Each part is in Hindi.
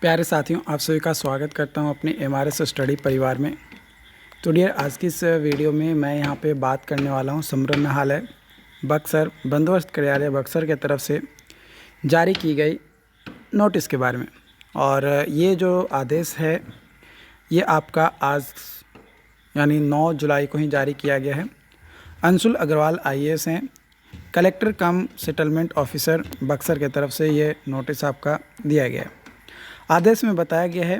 प्यारे साथियों, आप सभी का स्वागत करता हूं अपने एमआरएस स्टडी परिवार में। तो डियर, आज की इस वीडियो में मैं यहां पे बात करने वाला हूं संग्रहालय बक्सर बंदोबस्त कार्यालय बक्सर के तरफ से जारी की गई नोटिस के बारे में। और ये जो आदेश है ये आपका आज यानी 9 जुलाई को ही जारी किया गया है। अंशुल अग्रवाल IAS हैं, कलेक्टर कम सेटलमेंट ऑफिसर बक्सर के तरफ से ये नोटिस आपका दिया गया है। आदेश में बताया गया है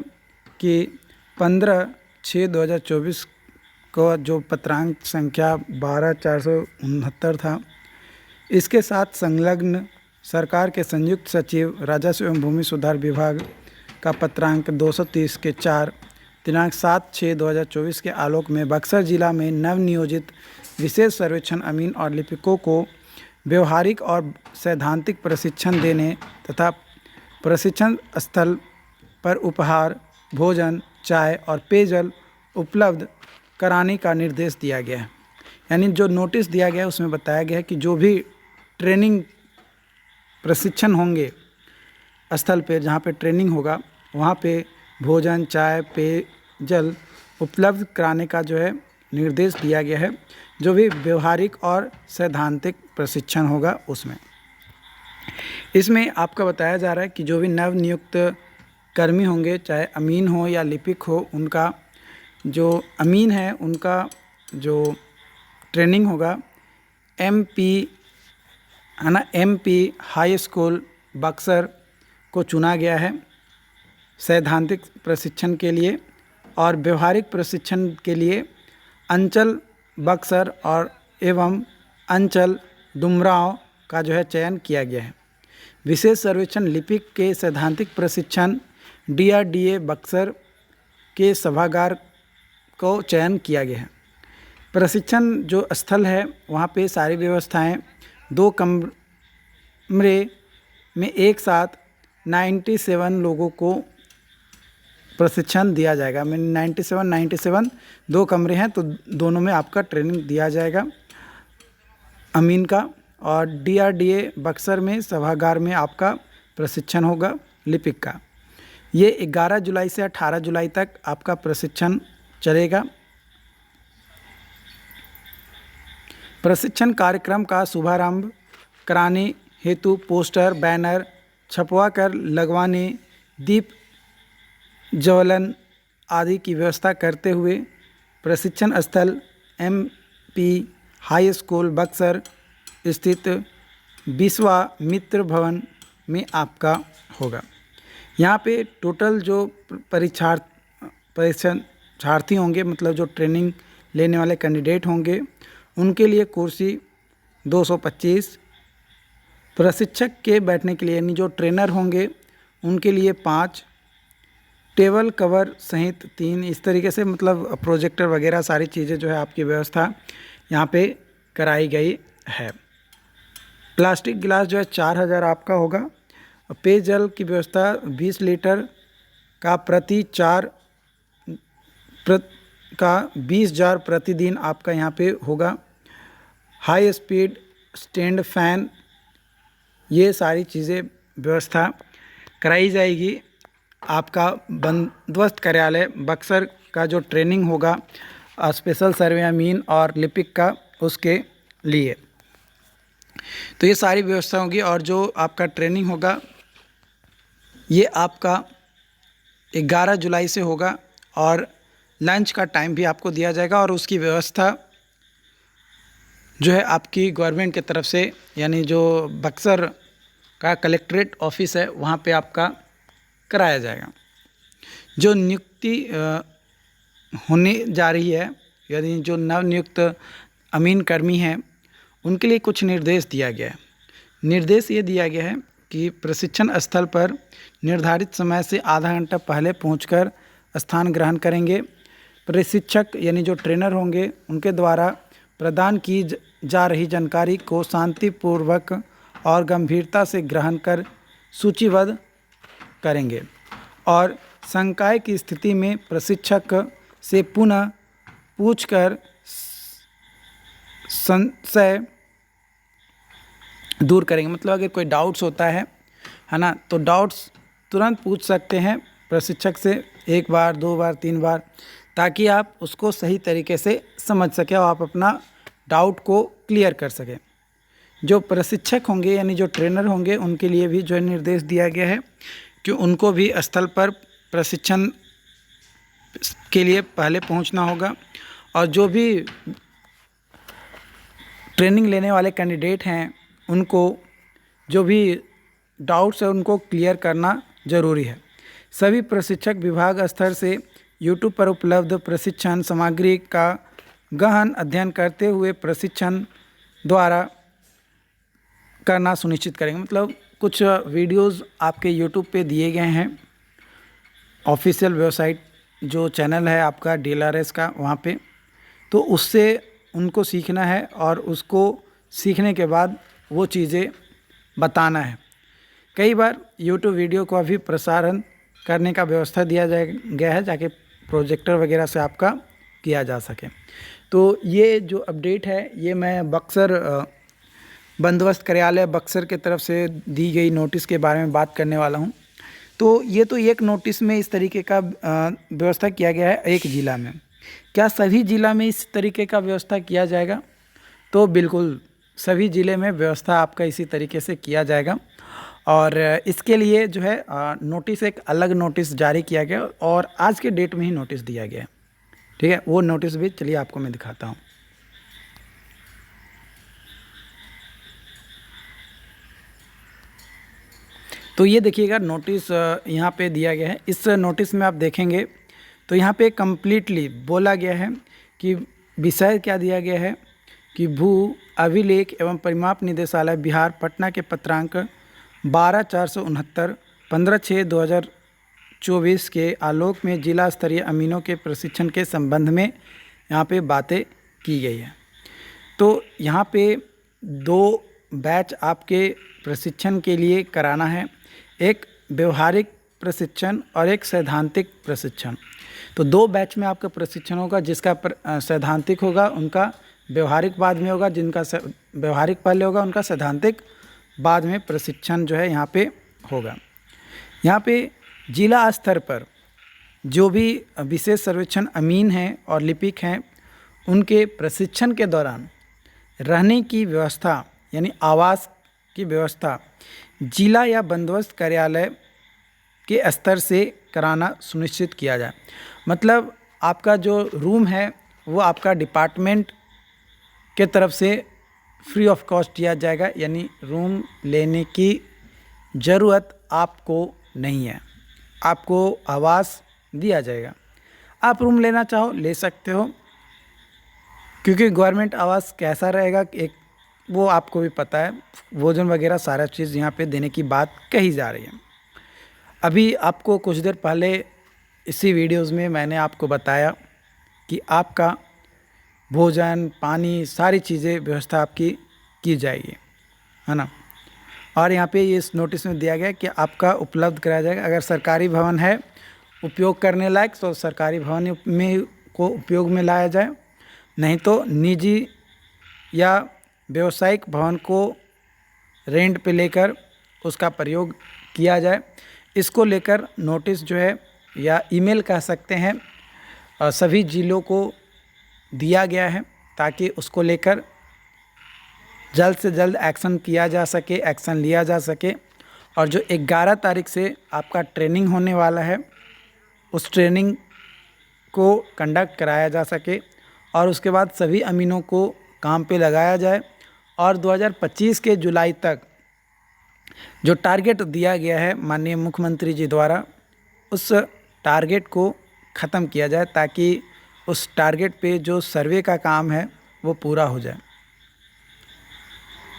कि 15/6/2024 को जो पत्रांक संख्या 12469 था, इसके साथ संलग्न सरकार के संयुक्त सचिव राजस्व एवं भूमि सुधार विभाग का पत्रांक 230 के 4 दिनांक 7/6/2024 के आलोक में बक्सर जिला में नवनियोजित विशेष सर्वेक्षण अमीन और लिपिकों को व्यवहारिक और सैद्धांतिक प्रशिक्षण देने तथा प्रशिक्षण स्थल पर उपहार, भोजन, चाय और पेयजल उपलब्ध कराने का निर्देश दिया गया है। यानी जो नोटिस दिया गया है उसमें बताया गया है कि जो भी ट्रेनिंग प्रशिक्षण होंगे स्थल पे, जहाँ पे ट्रेनिंग होगा वहाँ पे भोजन, चाय, पेयजल उपलब्ध कराने का जो है निर्देश दिया गया है। जो भी व्यवहारिक और सैद्धांतिक प्रशिक्षण होगा उसमें इसमें आपका बताया जा रहा है कि जो भी नवनियुक्त कर्मी होंगे, चाहे अमीन हो या लिपिक हो, उनका जो अमीन है उनका जो ट्रेनिंग होगा MP है ना, MP हाई स्कूल बक्सर को चुना गया है सैद्धांतिक प्रशिक्षण के लिए। और व्यवहारिक प्रशिक्षण के लिए अंचल बक्सर और एवं अंचल डुमरांव का जो है चयन किया गया है। विशेष सर्वेक्षण लिपिक के सैद्धांतिक प्रशिक्षण DRDA बक्सर के सभागार को चयन किया गया है। प्रशिक्षण जो स्थल है वहाँ पे सारी व्यवस्थाएं 2 कमरे में एक साथ 97 लोगों को प्रशिक्षण दिया जाएगा। मैं 97 2 कमरे हैं तो दोनों में आपका ट्रेनिंग दिया जाएगा अमीन का। और DRDA बक्सर में सभागार में आपका प्रशिक्षण होगा लिपिक का। ये 11 जुलाई से 18 जुलाई तक आपका प्रशिक्षण चलेगा। प्रशिक्षण कार्यक्रम का शुभारंभ कराने हेतु पोस्टर, बैनर छपवा कर लगवाने, दीप ज्वलन आदि की व्यवस्था करते हुए प्रशिक्षण स्थल MP हाई स्कूल बक्सर स्थित विश्वामित्र भवन में आपका होगा। यहाँ पे टोटल जो परीक्षार्थी होंगे, मतलब जो ट्रेनिंग लेने वाले कैंडिडेट होंगे, उनके लिए कुर्सी 225, प्रशिक्षक के बैठने के लिए यानी जो ट्रेनर होंगे उनके लिए 5, टेबल कवर सहित 3। इस तरीके से मतलब प्रोजेक्टर वगैरह सारी चीज़ें जो है आपकी व्यवस्था यहाँ पे कराई गई है। प्लास्टिक गिलास जो है 4000 आपका होगा। पेयजल की व्यवस्था 20 लीटर का प्रति 20 जार प्रतिदिन आपका यहाँ पे होगा। हाई स्पीड स्टैंड फैन, ये सारी चीज़ें व्यवस्था कराई जाएगी। आपका बंदोबस्त कार्यालय बक्सर का जो ट्रेनिंग होगा स्पेशल सर्वे अमीन और लिपिक का, उसके लिए तो ये सारी व्यवस्था होगी। और जो आपका ट्रेनिंग होगा ये आपका 11 जुलाई से होगा और लंच का टाइम भी आपको दिया जाएगा। और उसकी व्यवस्था जो है आपकी गवर्नमेंट की तरफ से, यानी जो बक्सर का कलेक्ट्रेट ऑफिस है वहाँ पे आपका कराया जाएगा। जो नियुक्ति होने जा रही है, यानी जो नवनियुक्त अमीन कर्मी हैं, उनके लिए कुछ निर्देश दिया गया है। निर्देश ये दिया गया है कि प्रशिक्षण स्थल पर निर्धारित समय से आधा घंटा पहले पहुंचकर स्थान ग्रहण करेंगे। प्रशिक्षक यानी जो ट्रेनर होंगे उनके द्वारा प्रदान की जा रही जानकारी को शांतिपूर्वक और गंभीरता से ग्रहण कर सूचीबद्ध करेंगे और शंकाएं की स्थिति में प्रशिक्षक से पुनः पूछकर संशय दूर करेंगे। मतलब अगर कोई डाउट्स होता है ना, तो डाउट्स तुरंत पूछ सकते हैं प्रशिक्षक से 1 बार 2 बार 3 बार, ताकि आप उसको सही तरीके से समझ सकें और आप अपना डाउट को क्लियर कर सकें। जो प्रशिक्षक होंगे यानी जो ट्रेनर होंगे उनके लिए भी जो निर्देश दिया गया है कि उनको भी स्थल पर प्रशिक्षण के लिए पहले पहुंचना होगा, और जो भी ट्रेनिंग लेने वाले कैंडिडेट हैं उनको जो भी डाउट्स है उनको क्लियर करना ज़रूरी है। सभी प्रशिक्षक विभाग स्तर से यूट्यूब पर उपलब्ध प्रशिक्षण सामग्री का गहन अध्ययन करते हुए प्रशिक्षण द्वारा करना सुनिश्चित करेंगे। मतलब कुछ वीडियोस आपके यूट्यूब पे दिए गए हैं, ऑफिशियल वेबसाइट जो चैनल है आपका DLRS का, वहाँ पे तो उससे उनको सीखना है और उसको सीखने के बाद वो चीज़ें बताना है। कई बार यूट्यूब वीडियो को अभी प्रसारण करने का व्यवस्था दिया गया है ताकि प्रोजेक्टर वगैरह से आपका किया जा सके। तो ये जो अपडेट है ये मैं बक्सर बंदोबस्त कार्यालय बक्सर के तरफ से दी गई नोटिस के बारे में बात करने वाला हूँ। तो ये तो एक नोटिस में इस तरीके का व्यवस्था किया गया है एक ज़िला में। क्या सभी ज़िला में इस तरीके का व्यवस्था किया जाएगा? तो बिल्कुल सभी ज़िले में व्यवस्था आपका इसी तरीके से किया जाएगा, और इसके लिए जो है नोटिस, एक अलग नोटिस जारी किया गया और आज के डेट में ही नोटिस दिया गया है। ठीक है, वो नोटिस भी चलिए आपको मैं दिखाता हूँ। तो ये देखिएगा नोटिस यहाँ पे दिया गया है। इस नोटिस में आप देखेंगे तो यहाँ पे कम्प्लीटली बोला गया है कि विषय क्या दिया गया है कि भू अभिलेख एवं परिमाप निदेशालय बिहार पटना के पत्रांक 12/469 15/6/2024 के आलोक में जिला स्तरीय अमीनों के प्रशिक्षण के संबंध में यहाँ पे बातें की गई है। तो यहाँ पे 2 बैच आपके प्रशिक्षण के लिए कराना है, एक व्यवहारिक प्रशिक्षण और एक सैद्धांतिक प्रशिक्षण। तो 2 बैच में आपका प्रशिक्षण होगा, जिसका सैद्धांतिक होगा उनका व्यवहारिक बाद में होगा, जिनका व्यवहारिक पहले होगा उनका सैद्धांतिक बाद में प्रशिक्षण जो है यहाँ पे होगा। यहाँ पे जिला स्तर पर जो भी विशेष सर्वेक्षण अमीन हैं और लिपिक हैं उनके प्रशिक्षण के दौरान रहने की व्यवस्था यानी आवास की व्यवस्था जिला या बंदोबस्त कार्यालय के स्तर से कराना सुनिश्चित किया जाए। मतलब आपका जो रूम है वो आपका डिपार्टमेंट के तरफ से फ्री ऑफ कॉस्ट दिया जाएगा, यानी रूम लेने की ज़रूरत आपको नहीं है, आपको आवास दिया जाएगा। आप रूम लेना चाहो ले सकते हो, क्योंकि गवर्नमेंट आवास कैसा रहेगा एक वो आपको भी पता है, भोजन वगैरह सारा चीज़ यहाँ पे देने की बात कही जा रही है। अभी आपको कुछ देर पहले इसी वीडियोज़ में मैंने आपको बताया कि आपका भोजन पानी सारी चीज़ें व्यवस्था आपकी की जाएगी, है ना। और यहाँ पे इस नोटिस में दिया गया कि आपका उपलब्ध कराया जाएगा। अगर सरकारी भवन है उपयोग करने लायक तो सरकारी भवन में को उपयोग में लाया जाए, नहीं तो निजी या व्यावसायिक भवन को रेंट पे लेकर उसका प्रयोग किया जाए। इसको लेकर नोटिस जो है या ईमेल कह सकते हैं सभी जिलों को दिया गया है, ताकि उसको लेकर जल्द से जल्द एक्शन किया जा सके, एक्शन लिया जा सके। और जो 11 तारीख से आपका ट्रेनिंग होने वाला है उस ट्रेनिंग को कंडक्ट कराया जा सके और उसके बाद सभी अमीनों को काम पे लगाया जाए और 2025 के जुलाई तक जो टारगेट दिया गया है माननीय मुख्यमंत्री जी द्वारा उस टारगेट को ख़त्म किया जाए, ताकि उस टारगेट पे जो सर्वे का काम है वो पूरा हो जाए।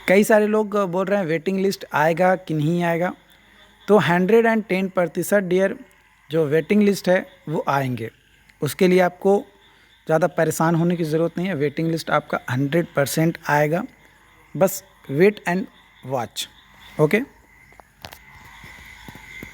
कई सारे लोग बोल रहे हैं वेटिंग लिस्ट आएगा कि नहीं आएगा, तो 110% डियर जो वेटिंग लिस्ट है वो आएंगे। उसके लिए आपको ज़्यादा परेशान होने की ज़रूरत नहीं है, वेटिंग लिस्ट आपका 100% आएगा। बस वेट एंड वॉच। ओके।